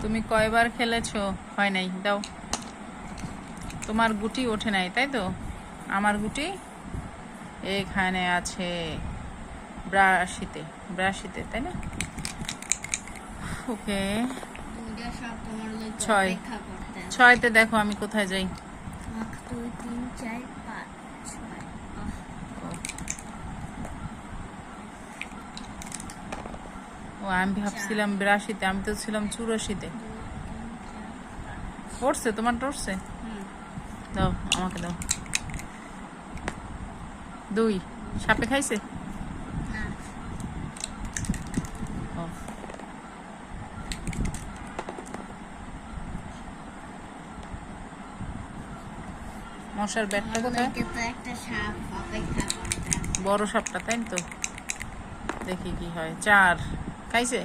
তুমি কয়বার খেলেছো? হয় নাই, দাও। তোমার গুটি ওঠে নাই, তাই তো? আমার গুটি এখানে আছে 82-তে, তাই না? ওকে, 6-তে দেখো আমি কোথায় যাই। 1 2 3 4 5 6 ও আমি ভাবছিলাম 82-তে, আমি তো ছিলাম 84-তে। পড়ছে তোমার? টরছে? দাও আমাকে, দাও। 2 সাপে খাইছে? ও, মশার ব্যাটটা কোথায়? বড় সাপটা, তাই তো? দেখি কি হয়। 4 খাইছে?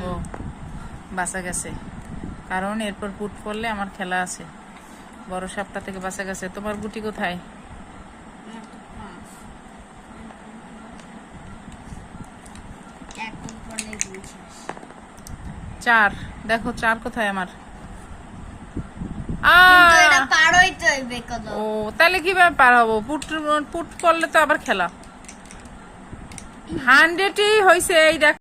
ও, বাঁচা গেছে, কারণ এরপর পুট পড়লে আমার খেলা আছে। বড় সাপটা থেকে বাঁচা গেছে। তোমার গুটি কোথায়? 4 দেখো, 4 কোথায় আমার? ও, তাহলে কিভাবে পার হবো? পুট পড়লে তো আবার খেলা। 100ই হয়েছে, এই দেখ।